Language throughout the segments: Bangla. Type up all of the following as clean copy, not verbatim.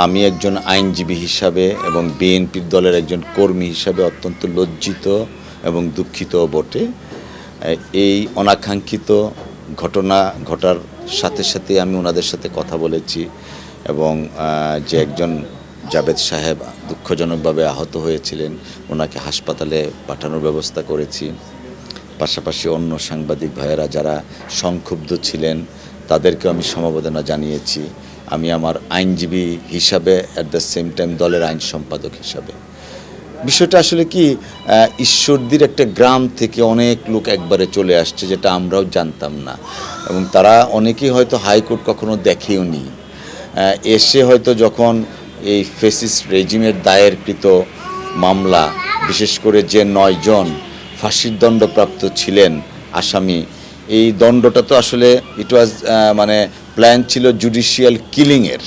আমি একজন আইনজীবী হিসাবে এবং বিএনপির দলের একজন কর্মী হিসাবে অত্যন্ত লজ্জিত এবং দুঃখিত বটে। এই অনাকাঙ্ক্ষিত ঘটনা ঘটার সাথে সাথে আমি ওনাদের সাথে কথা বলেছি এবং যে একজন জাবেদ সাহেব দুঃখজনকভাবে আহত হয়েছিলেন ওনাকে হাসপাতালে পাঠানোর ব্যবস্থা করেছি। পাশাপাশি অন্য সাংবাদিক ভাইয়েরা যারা সংক্ষুব্ধ ছিলেন তাদেরকেও আমি সমবেদনা জানিয়েছি। আমি আমার আইনজীবী হিসাবে অ্যাট দ্য সেম টাইম দলের আইন সম্পাদক হিসাবে। বিষয়টা আসলে কি, ঈশ্বরদীর একটা গ্রাম থেকে অনেক লোক একবারে চলে আসছে, যেটা আমরাও জানতাম না এবং তারা অনেকেই হয়তো হাইকোর্ট কখনো দেখেও নি। এসে হয়তো যখন এই ফ্যাসিস্ট রেজিমের দায়েরকৃত মামলা, বিশেষ করে যে 9 জন ফাঁসির দণ্ডপ্রাপ্ত ছিলেন আসামি, এই দণ্ডটা তো আসলে ইট ওয়াজ মানে প্ল্যান ছিল জুডিশিয়াল কিলিংয়ের।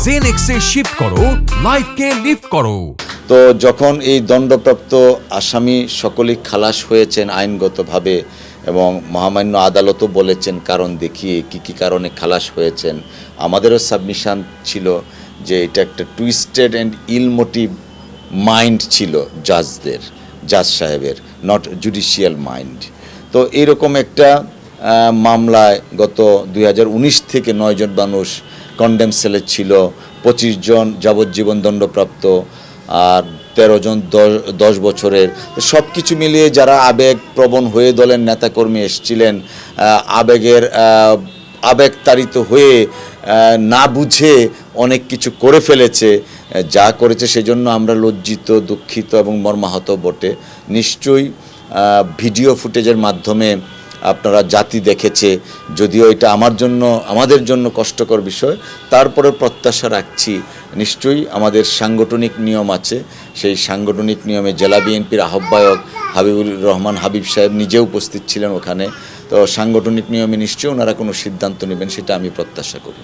জেনেক্সে শিফট করো, লাইফকে লিফট করো। তো যখন এই দণ্ডপ্রাপ্ত আসামি সকলেই খালাস হয়েছেন আইনগতভাবে এবং মহামান্য আদালতও বলেছেন কারণ দেখিয়ে কি কি কারণে খালাস হয়েছেন, আমাদেরও সাবমিশন ছিল যে এটা একটা twisted and ill motive mind ছিল জাজ সাহেবের, নট জুডিশিয়াল মাইন্ড। তো এইরকম একটা মামলায় গত 2019 থেকে 9 জন মানুষ কন্ডেম সেলে ছিল, 25 জন যাবজ্জীবন দণ্ডপ্রাপ্ত আর 13 জন 10 বছরের। সব কিছু মিলিয়ে যারা আবেগপ্রবণ হয়ে দলের নেতাকর্মী এসেছিলেন, আবেগতাড়িত হয়ে না বুঝে অনেক কিছু করে ফেলেছে, যা করেছে সেজন্য আমরা লজ্জিত, দুঃখিত এবং মর্মাহত বটে। নিশ্চয়ই ভিডিও ফুটেজের মাধ্যমে আপনারা জাতি দেখেছে, যদিও এটা আমাদের জন্য কষ্টকর বিষয়, তারপরে প্রত্যাশা রাখছি নিশ্চয়ই আমাদের সাংগঠনিক নিয়ম আছে, সেই সাংগঠনিক নিয়মে জেলা বিএনপির আহ্বায়ক হাবিবুর রহমান হাবিব সাহেব নিজে উপস্থিত ছিলেন ওখানে। তো সাংগঠনিক নিয়মে নিশ্চয়ই ওনারা কোনো সিদ্ধান্ত নেবেন, সেটা আমি প্রত্যাশা করি।